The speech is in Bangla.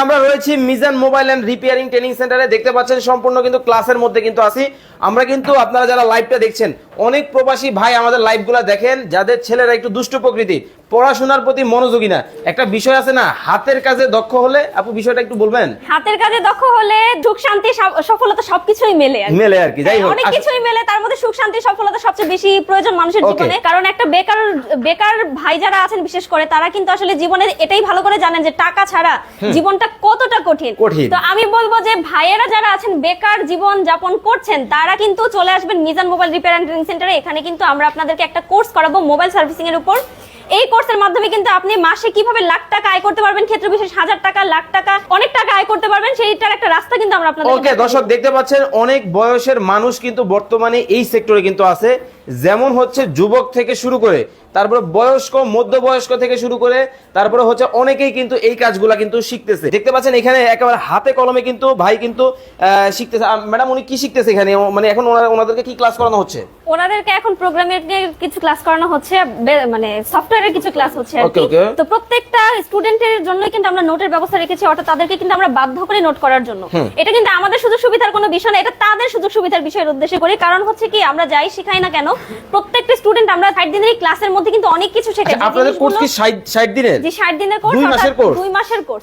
আমরা রয়েছি Mizan mobile and repairing training সেন্টারে। দেখতে পাচ্ছেন সম্পূর্ণ কিন্তু ক্লাসের মধ্যে কিন্তু আছি আমরা। কিন্তু আপনারা যারা লাইভটা দেখছেন, অনেক প্রবাসী ভাই আমাদের লাইভগুলো দেখেন যাদের ছেলেরা একটু দুষ্ট প্রকৃতি, পড়াশোনার প্রতি মনোযোগী না। একটা বিষয় আছে না, হাতের কাজে দক্ষ হলে, আপু বিষয়টা একটু বলবেন। হাতের কাজে দক্ষ হলে সুখ শান্তি সফলতা সবকিছুই মেলে আর কি। যাই হোক, অনেক কিছুই মেলে, তার মধ্যে সুখ শান্তি সফলতা সবচেয়ে বেশি প্রয়োজন মানুষের জীবনে। কারণ একটা বেকার ভাই যারা আছেন বিশেষ করে, তারা কিন্তু আসলে জীবনে এটাই ভালো করে জানেন যে টাকা ছাড়া জীবনটা কতটা কঠিন। তো আমি বলবো যে ভাইয়েরা যারা আছেন বেকার জীবন যাপন করছেন, তারা কিন্তু চলে আসবেন Mizan mobile repair and training সেন্টারে। এখানে কিন্তু আমরা আপনাদেরকে একটা কোর্স করাবো মোবাইল সার্ভিসিং এর উপর। এই কোর্সের মাধ্যমে কিন্তু আপনি মাসে কিভাবে লাখ টাকা আয় করতে পারবেন, ক্ষেত্র বিশেষ হাজার টাকা, লাখ টাকা, অনেক টাকা আয় করতে পারবেন, সেইটার একটা রাস্তা কিন্তু আমরা আপনাদের। ওকে দর্শক, দেখতে পাচ্ছেন অনেক বয়সের মানুষ কিন্তু বর্তমানে এই সেক্টরে কিন্তু আছে। যেমন হচ্ছে যুবক থেকে শুরু করে, তারপরে বয়স্ক, মধ্যবয়স্ক থেকে শুরু করে, তারপরে হচ্ছে অনেকেই কিন্তু এই কাজগুলা কিন্তু শিখতেছে। দেখতে পাচ্ছেন এখানে একেবারে হাতে কলমে কিন্তু ভাই কিন্তু শিখতেছে। ম্যাডাম, উনি কি শিখতেছে এখানে? মানে এখন ওনাদেরকে কি ক্লাস করানো হচ্ছে? ওনাদেরকে এখন প্রোগ্রামিং এর কিছু ক্লাস করানো হচ্ছে, মানে সফটওয়্যারের কিছু ক্লাস হচ্ছে আর কি। তো প্রত্যেকটা স্টুডেন্টের জন্যই কিন্তু আমরা নোটের ব্যবস্থা রেখেছি, অর্থাৎ তাদেরকে কিন্তু আমরা বাধ্য করে নোট করার জন্য। এটা কিন্তু আমাদের সুযোগ সুবিধার কোনো বিষয় না, এটা তাদের সুযোগ সুবিধার বিষয়ের উদ্দেশ্যে করি। কারণ হচ্ছে কি, আমরা যাই শিখাই না কেন, প্রত্যেকটা স্টুডেন্ট আমরা 60 দিনের এই ক্লাসের মধ্যে কিন্তু অনেক কিছু শেখাই। আপনাদের কোর্স কি 60 দিনের? জি, 60 দিনের কোর্স, 2 মাসের কোর্স। 2 মাসের কোর্স।